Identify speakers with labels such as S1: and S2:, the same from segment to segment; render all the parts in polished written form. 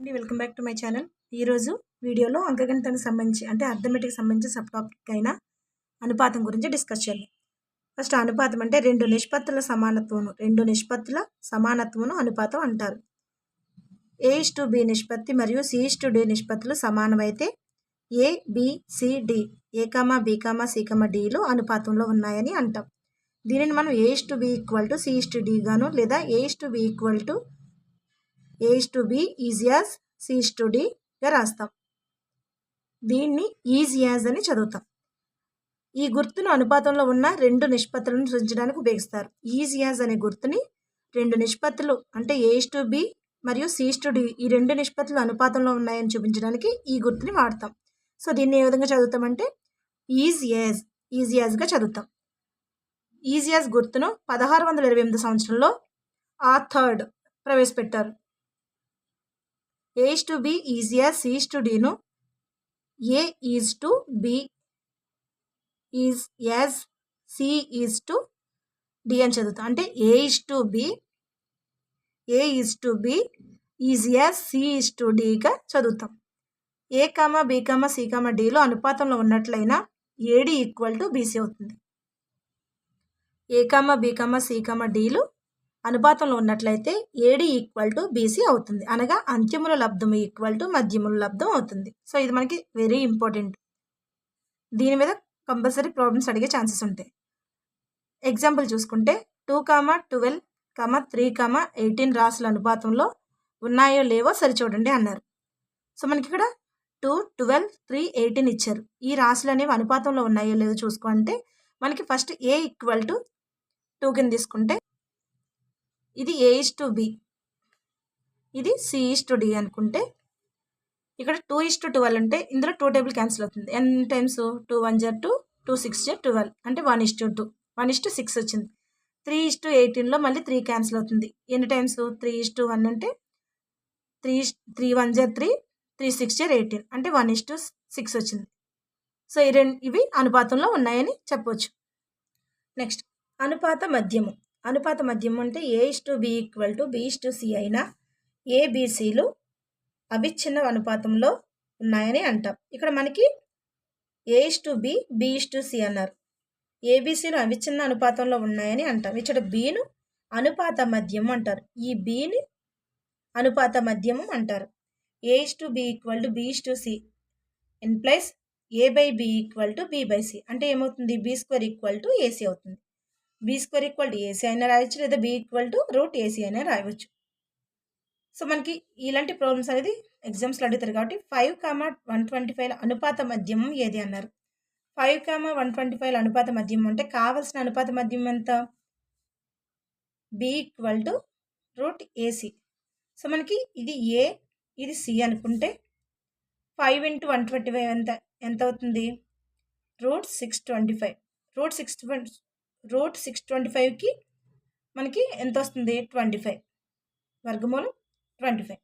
S1: Welcome back to my channel. ఈరోజు వీడియోలో అంకగణితానికి సంబంధించి అంటే అర్థమెటిక్ సంబంధించి సబ్ టాపిక్ అయిన అనుపాతం గురించి డిస్కస్ చేయాలి. ఫస్ట్ అనుపాతం అంటే రెండు నిష్పత్తుల సమానత్వమును అనుపాతం అంటారు. A:B నిష్పత్తి మరియు C:D నిష్పత్తులు సమానమైతే ABCD A,B,C,Dలు అనుపాతంలో ఉన్నాయని అంటాం. దీనిని మనం A:B = C:D గాను లేదా A:B = A:B is as C:D రాస్తాం. దీన్ని ఈజ్ యాజ్ అని చదువుతాం. ఈ గుర్తును అనుపాతంలో ఉన్న రెండు నిష్పత్తులను సూచించడానికి ఉపయోగిస్తారు. ఈజ్ యాజ్ అనే గుర్తుని రెండు నిష్పత్తులు అంటే A:B మరియు C:D ఈ రెండు నిష్పత్తులు అనుపాతంలో ఉన్నాయని చూపించడానికి ఈ గుర్తుని వాడతాం. సో దీన్ని ఏ విధంగా చదువుతామంటే ఈజ్ యాజ్గా చదువుతాం. ఈజ్ యాజ్ గుర్తును 1628 సంవత్సరంలో ఆథర్డ్ ప్రవేశపెట్టారు. A:B ఈజ్ యాజ్ C:Dను A is to B is as C is to D అని చదువుతాం. అంటే A is to B is as C is to Dగా చదువుతాం. A,B,C,Dలు అనుపాతంలో ఉన్నట్లయినా AD = BC అవుతుంది. A,B,C,Dలు అనుపాతంలో ఉన్నట్లయితే AD = BC అవుతుంది. అనగా అంత్యముల లబ్ధము = మధ్యముల లబ్ధం అవుతుంది. సో ఇది మనకి వెరీ ఇంపార్టెంట్. దీని మీద కంపల్సరీ ప్రాబ్లమ్స్ అడిగే ఛాన్సెస్ ఉంటాయి. ఎగ్జాంపుల్ చూసుకుంటే 2, 12, 3, 18 రాశుల అనుపాతంలో ఉన్నాయో లేవో సరిచూడండి అన్నారు. సో మనకి ఇక్కడ 2, 12, 3, 18 ఇచ్చారు. ఈ రాశులు అనేవి అనుపాతంలో ఉన్నాయో లేదో చూసుకుంటే మనకి ఫస్ట్ A = 2 కింద తీసుకుంటే ఇది A:B ఇది C:D అనుకుంటే ఇక్కడ 2:12 అంటే ఇందులో 2 టేబుల్ క్యాన్సిల్ అవుతుంది. ఎన్ని టైమ్స్ 2 1 2 2 6 12 అంటే 1:2 1:6 వచ్చింది. 3:18లో మళ్ళీ 3 క్యాన్సిల్ అవుతుంది. ఎన్ని టైమ్స్ 3:1 అంటే 3 1 3 3 6 18 అంటే 1:6 వచ్చింది. సో ఇవి అనుపాతంలో ఉన్నాయని చెప్పవచ్చు. నెక్స్ట్ అనుపాత మధ్యము. అనుపాత మధ్యము అంటే A:B = B:C అయినా ABCలు అవిచ్ఛిన్న అనుపాతంలో ఉన్నాయని అంటాం. ఇక్కడ మనకి A:B B:C అన్నారు. ABCలు అవిచ్ఛిన్న అనుపాతంలో ఉన్నాయని అంటాం. ఇక్కడ Bను అనుపాత మధ్యము అంటారు. ఈ Bని అనుపాత మధ్యము అంటారు. A:B = B:C implies A/B = B/C అంటే ఏమవుతుంది B² = AC అవుతుంది. B² = AC అయినా రాయొచ్చు లేదా B = √AC అయినా రాయవచ్చు. సో మనకి ఇలాంటి ప్రాబ్లమ్స్ అనేది ఎగ్జామ్స్లో అడుగుతారు కాబట్టి 5, అనుపాత మధ్యమం ఏది అన్నారు. 5, అనుపాత మధ్యమం అంటే కావలసిన అనుపాత మధ్యమం ఎంత B = √AC. సో మనకి ఇది A ఇది C అనుకుంటే 5 × 125 ఎంత అవుతుంది √625. √625కి మనకి ఎంత వస్తుంది 25 వర్గమూలం 25.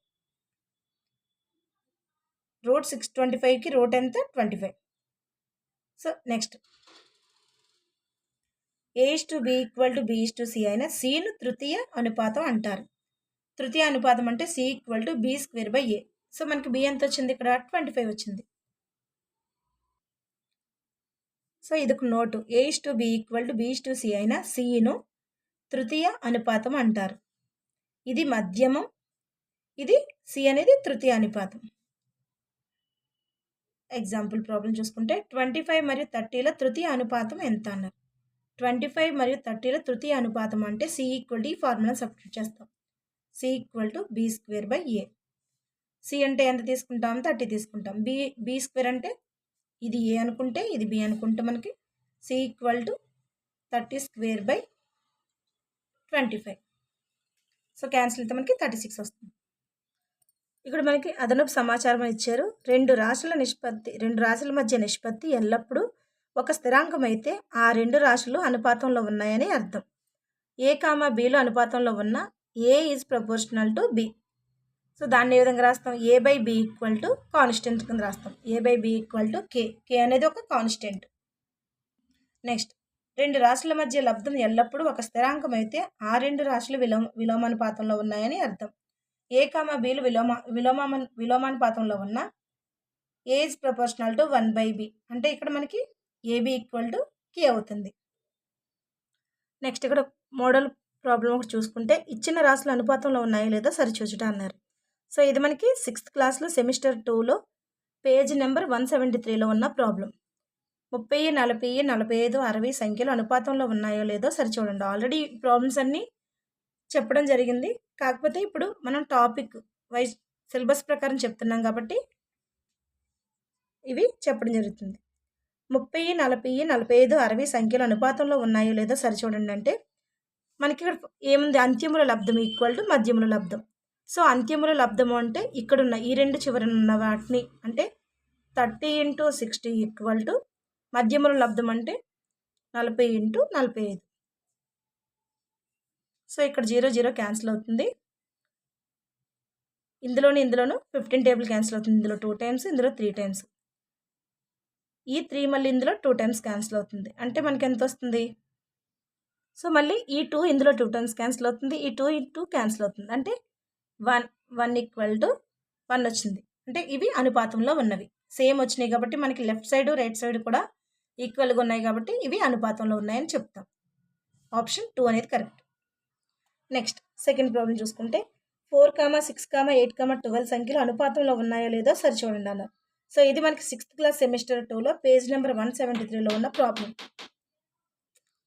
S1: √625కి రూట్ ఎంత 25. సో నెక్స్ట్ A:B = B:C అయినా Cను తృతీయ అనుపాతం అంటారు. తృతీయ అనుపాతం అంటే C = B²/A. సో మనకి B ఎంత వచ్చింది ఇక్కడ 25 వచ్చింది. సో ఇది ఒక నోటు. A:B = B:C అయినా Cను తృతీయ అనుపాతం అంటారు. ఇది మధ్యమం, ఇది C అనేది తృతీయ అనుపాతం. ఎగ్జాంపుల్ ప్రాబ్లం చూసుకుంటే 25 మరియు 30ల తృతీయ అనుపాతం ఎంత అన్నారు. 25 మరియు 30ల తృతీయ అనుపాతం అంటే C = ఫార్ములా సబ్స్టిట్యూట్ చేస్తాం. C = B²/A. C అంటే ఎంత తీసుకుంటాం 30 తీసుకుంటాం. B² అంటే ఇది A అనుకుంటే ఇది B అనుకుంటే మనకి C = 30²/25. సో క్యాన్సిల్ అయితే మనకి 36 వస్తుంది. ఇక్కడ మనకి అదనపు సమాచారం ఇచ్చారు. రెండు రాశుల మధ్య నిష్పత్తి ఎల్లప్పుడూ ఒక స్థిరాంకం అయితే ఆ రెండు రాశులు అనుపాతంలో ఉన్నాయని అర్థం. A,Bలు అనుపాతంలో ఉన్న A is proportional to B. So దాన్ని ఏ విధంగా రాస్తాం A/B = కాన్స్టెంట్ కింద రాస్తాం. A/B = K. K అనేది ఒక కాన్స్టెంట్. నెక్స్ట్ రెండు రాశుల మధ్య లబ్ధం ఎల్లప్పుడూ ఒక స్థిరాంకం అయితే ఆ రెండు రాశులు విలోమానుపాతంలో ఉన్నాయని అర్థం. ఏ కామ బీలు విలోమానుపాతంలో ఉన్న ఏ ఈజ్ ప్రపోర్షనల్ టు 1/b అంటే ఇక్కడ మనకి ఏబి ఈక్వల్ టు కి అవుతుంది. నెక్స్ట్ ఇక్కడ మోడల్ ప్రాబ్లం ఒకటి చూసుకుంటే ఇచ్చిన రాశులు అనుపాతంలో ఉన్నాయో లేదో సరిచూచుట అన్నారు. సో ఇది మనకి 6th క్లాస్లో సెమిస్టర్ 2లో పేజ్ నెంబర్ 173లో ఉన్న ప్రాబ్లం. 30, 40, 45, 60 సంఖ్యలు అనుపాతంలో ఉన్నాయో లేదో సరిచూడండి. ఆల్రెడీ ప్రాబ్లమ్స్ అన్నీ చెప్పడం జరిగింది. కాకపోతే ఇప్పుడు మనం టాపిక్ వైజ్ సిలబస్ ప్రకారం చెప్తున్నాం కాబట్టి ఇవి చెప్పడం జరుగుతుంది. 30, 40, 45, 60 సంఖ్యలు అనుపాతంలో ఉన్నాయో లేదో సరిచూడండి అంటే మనకి ఇక్కడ ఏముంది, అంత్యముల లబ్ధం ఈక్వల్ టు మధ్యముల లబ్ధం. సో అంత్యముల లబ్ధము అంటే ఇక్కడున్న ఈ రెండు చివరన ఉన్న వాటిని అంటే 30 × 60 ఈక్వల్ టు మధ్యముల లబ్ధం అంటే 40 × 45. సో ఇక్కడ 0, 0 క్యాన్సిల్ అవుతుంది. ఇందులోను 15 టేబుల్ క్యాన్సిల్ అవుతుంది. ఇందులో 2 టైమ్స్, ఇందులో 3 టైమ్స్. ఈ 3 మళ్ళీ ఇందులో 2 టైమ్స్ క్యాన్సిల్ అవుతుంది. అంటే మనకి ఎంత వస్తుంది? సో మళ్ళీ ఈ 2 ఇందులో 2 టైమ్స్ క్యాన్సిల్ అవుతుంది. ఈ 2 ఇంటూ క్యాన్సిల్ అవుతుంది. అంటే 1 ఈక్వల్ టు 1 వచ్చింది. అంటే ఇవి అనుపాతంలో ఉన్నవి సేమ్ వచ్చినాయి కాబట్టి మనకి లెఫ్ట్ సైడ్ రైట్ సైడ్ కూడా ఈక్వల్గా ఉన్నాయి కాబట్టి ఇవి అనుపాతంలో ఉన్నాయని చెప్తాం. ఆప్షన్ 2 అనేది కరెక్ట్. నెక్స్ట్ సెకండ్ ప్రాబ్లం చూసుకుంటే 4, 6, 8, 12 సంఖ్యలు అనుపాతంలో ఉన్నాయో లేదో సరిచూడండి అన్నారు. సో ఇది మనకి 6th క్లాస్ సెమిస్టర్ 2లో పేజ్ నెంబర్ 173లో ఉన్న ప్రాబ్లం.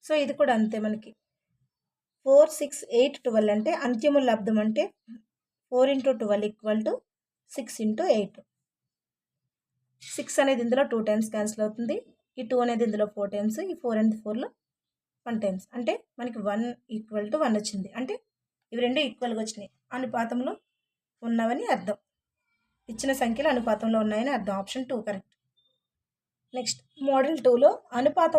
S1: సో ఇది కూడా అంతే మనకి 4, 6, 8, 12 అంటే అంత్యముల లబ్ధం అంటే 4 × 12 ఈక్వల్ టు 6 × 8. 6 అనేది ఇందులో 2 టైమ్స్ క్యాన్సిల్ అవుతుంది. ఈ 2 అనేది ఇందులో 4 టైమ్స్, ఈ 4 అనేది 4లో 1 టైమ్స్. అంటే మనకి 1 ఈక్వల్ టు 1 వచ్చింది. అంటే ఇవి రెండు ఈక్వల్గా వచ్చినాయి, అనుపాతంలో ఉన్నవని అర్థం. ఇచ్చిన సంఖ్యలు అనుపాతంలో ఉన్నాయని అర్థం. Option 2 correct. నెక్స్ట్ మోడల్ 2లో అనుపాత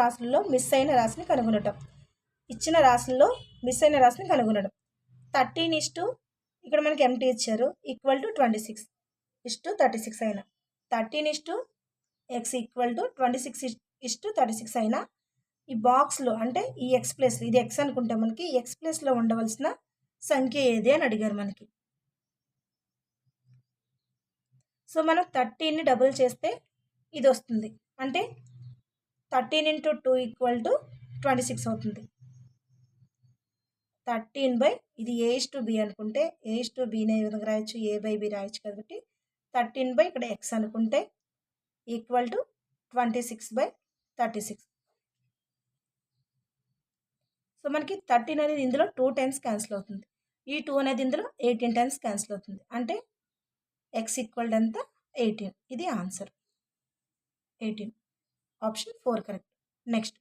S1: రాశులలో మిస్ అయిన రాశిని కనుగొనటం. ఇచ్చిన రాశుల్లో మిస్ అయిన రాశిని కనుగొనడం. 13 ఇక్కడ మనకి ఎంటీ ఇచ్చారు ఈక్వల్ టు 26:36 అయినా 13:x ఈక్వల్ టు 26:36 అయినా ఈ బాక్స్లో అంటే ఈ ఎక్స్ ప్లేస్, ఇది ఎక్స్ అనుకుంటే మనకి ఎక్స్ ప్లేస్లో ఉండవలసిన సంఖ్య ఏది అని అడిగారు మనకి. సో మనం 13ని డబుల్ చేస్తే ఇది వస్తుంది. అంటే 13 × 2 ఈక్వల్ టు 26 అవుతుంది. 13 ఇది A/B అనుకుంటే A/Bని ఏ విధంగా రాయొచ్చు, A/B రాయొచ్చు కాబట్టి 13 ఇక్కడ ఎక్స్ అనుకుంటే ఈక్వల్ టు 26/36. సో మనకి 13 అనేది ఇందులో 2 టైమ్స్ క్యాన్సిల్ అవుతుంది. ఈ 2 అనేది ఇందులో 18 టైమ్స్ క్యాన్సిల్ అవుతుంది. అంటే ఎక్స్ ఈక్వల్ ఎంత? 18. ఇది answer 18. Option 4 correct. Next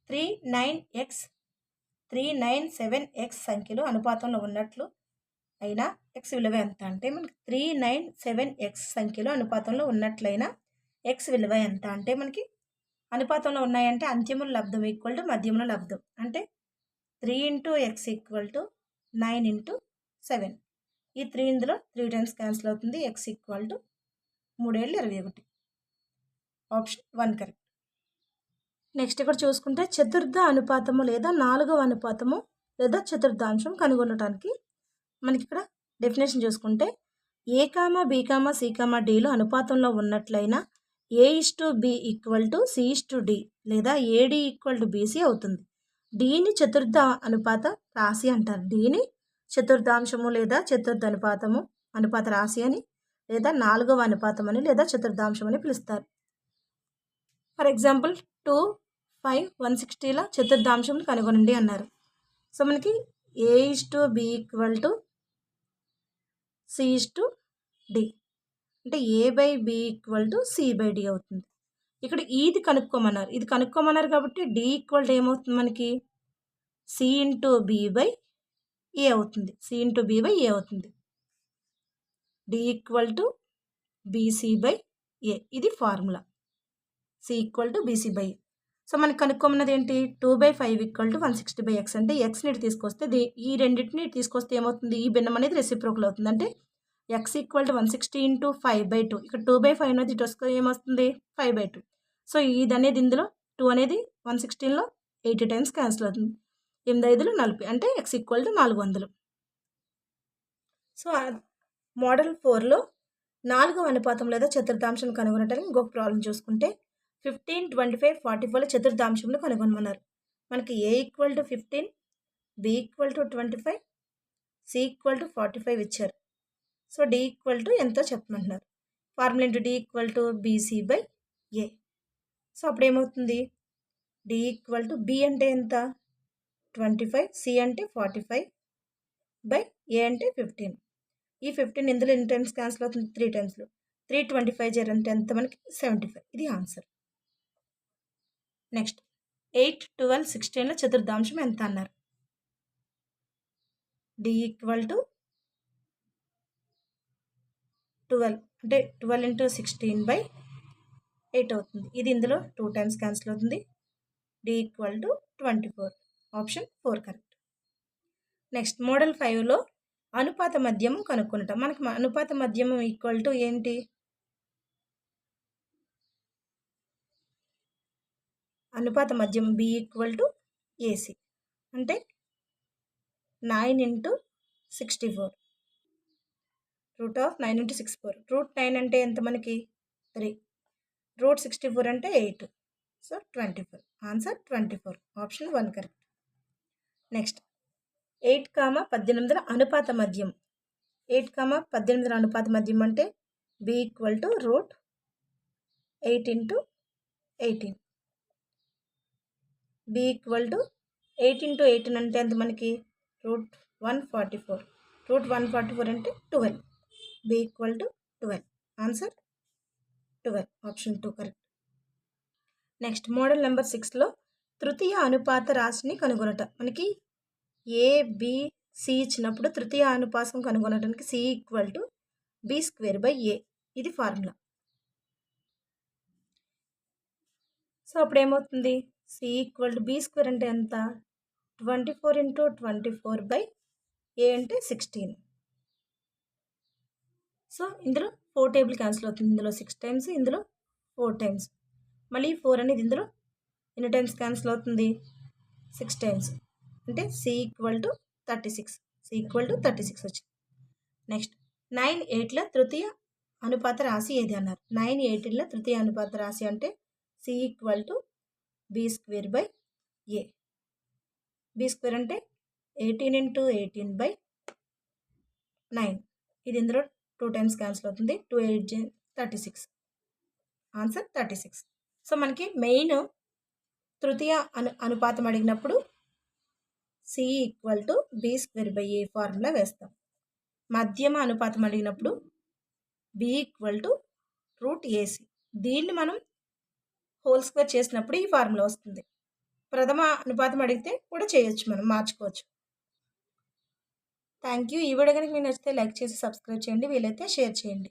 S1: 397x సంఖ్యలు అనుపాతంలో ఉన్నట్లు అయినా ఎక్స్ విలువ ఎంత అంటే మనకి 397x సంఖ్యలు అనుపాతంలో ఉన్నట్లయినా ఎక్స్ విలువ ఎంత అంటే మనకి అనుపాతంలో ఉన్నాయంటే అంత్యముల లబ్ధం ఈక్వల్ టు మధ్యముల లబ్ధం. అంటే 3 × x ఈక్వల్ టు 9 × 7. ఈ 3 ఇందులో 3 టైమ్స్ క్యాన్సిల్ అవుతుంది. X equal to 3×7=21. Option 1 correct. Next ఇక్కడ చూసుకుంటే చతుర్థ అనుపాతము లేదా 4వ అనుపాతము లేదా చతుర్థాంశం కనుగొనడానికి మనకి ఇక్కడ డెఫినేషన్ చూసుకుంటే A, B, C, Dలు అనుపాతంలో ఉన్నట్లయినా A/B equal to C/D లేదా AD ఈక్వల్ టు BC అవుతుంది. Dని చతుర్థ అనుపాత రాశి అంటారు. Dని చతుర్థాంశము లేదా చతుర్థ అనుపాత రాశి అని లేదా 4వ అనుపాతం అని లేదా చతుర్థాంశం అని పిలుస్తారు. ఫర్ ఎగ్జాంపుల్ 2, 5, 160ల చతుర్థాంశం కనుగొనండి అన్నారు. సో మనకి A/B ఈక్వల్ టు C/D అంటే A/B ఈక్వల్ టు C/D అవుతుంది. ఇక్కడ ఇది కనుక్కోమన్నారు. ఇది కనుక్కోమన్నారు కాబట్టి D ఈక్వల్ టు ఏమవుతుంది మనకి C/B/A అవుతుంది. C/B/A అవుతుంది. D equal to BC/A. ఇది formula. C equal to BC/A. So మనకి కనుక్కోమన్నది ఏంటి? 2/5 ఈక్వల్ టు 160/x అంటే ఎక్స్ని తీసుకొస్తే ఈ రెండింటిని తీసుకొస్తే ఏమవుతుంది? ఈ భిన్నం అనేది రెసిప్రోకల్ అవుతుంది. అంటే x ఈక్వల్ టు 160 × 5/2. ఇక్కడ 2/5 అనేది ఇటు వస్తే ఏమొస్తుంది? 5/2. సో ఇది అనేది ఇందులో 2 అనేది 116లో 80 టైమ్స్ క్యాన్సిల్ అవుతుంది. 8×5 = 40 అంటే x = 400. సో మోడల్ 4లో 4వ అనుపాతం లేదా చతుర్థాంశం కనుగొనటానికి ఇంకొక ప్రాబ్లం చూసుకుంటే 15, 25, 44 చతుర్థాంశంను కనుగొనమన్నారు. మనకి a = 15, b = 25, c = 45 ఇచ్చారు. సో d ఎంతో చెప్పమంటున్నారు. ఫార్ములా ఏంటి? d = bc/a. సో అప్పుడు ఏమవుతుంది? d = b అంటే ఎంత? 25, c అంటే 45 బై a అంటే 15. ఈ 15 ఇందులో ఎన్ని టైమ్స్ క్యాన్సిల్ అవుతుంది? 3 టైమ్స్లో. 325 అంటే ఎంత మనకి? 75. ఇది ఆన్సర్. నెక్స్ట్ 8, 12, 16ల చతుర్థాంశం ఎంత అన్నారు? d = 12 అంటే 12 × 16/8 అవుతుంది. ఇది ఇందులో 2 టైమ్స్ క్యాన్సిల్ అవుతుంది. d = 24. Option 4 correct. Next model 5లో అనుపాత మధ్యమం కనుక్కుంటాం. మనకి అనుపాత మధ్యమం = ఏంటి? అనుపాత మధ్యమం b = ac అంటే 9 × 64. √9 × 64. √9 అంటే ఎంత మనకి? 3. √64 అంటే 8. So 24. Answer 24. Option 1 correct. Next 8, 18ల అనుపాత మధ్యం. 8, 18ల అనుపాత మధ్యం అంటే b = √8 × 18. b = 8 × 18 అంటే ఎంత మనకి? √144. √144 అంటే 12. b = 12. Answer 12. Option 2 correct. Next model number 6లో తృతీయ అనుపాత రాశిని కనుగొనట. మనకి a, b, c ఇచ్చినప్పుడు తృతీయ అనుపాతం కనుగొనడానికి c = b²/a. ఇది ఫార్ములా. సో అప్పుడు ఏమవుతుంది? c = b² అంటే ఎంత? 24 × 24/a అంటే 16. సో ఇందులో 4 టేబుల్ క్యాన్సిల్ అవుతుంది. ఇందులో 6 టైమ్స్, ఇందులో 4 టైమ్స్. మళ్ళీ 4 అనేది ఇందులో ఎన్ని టైమ్స్ క్యాన్సిల్ అవుతుంది? 6 టైమ్స్. అంటే c = 36. c = 36 వచ్చింది. నెక్స్ట్ 9, 8ల తృతీయ అనుపాత రాశి ఏది అన్నారు? 9, 18ల తృతీయ అనుపాత రాశి అంటే c = b²/a. b² అంటే 18 × 18/9. ఇది ఇందులో 2 టైమ్స్ క్యాన్సిల్ అవుతుంది. 2 8 36. ఆన్సర్ 36. సో మనకి మెయిన్ తృతీయ అనుపాతం అడిగినప్పుడు c = b²/a ఫార్ములా వేస్తాం. మధ్యమ అనుపాతం అడిగినప్పుడు b = √ac. దీన్ని మనం హోల్ స్క్వేర్ చేసినప్పుడు ఈ ఫార్ములా వస్తుంది. ప్రథమ అనుపాతం అడిగితే కూడా చేయొచ్చు, మనం మార్చుకోవచ్చు. Thank you. ఈ వీడియో కనుక మీకు నచ్చితే లైక్ చేసి సబ్స్క్రైబ్ చేయండి. వీలైతే షేర్ చేయండి.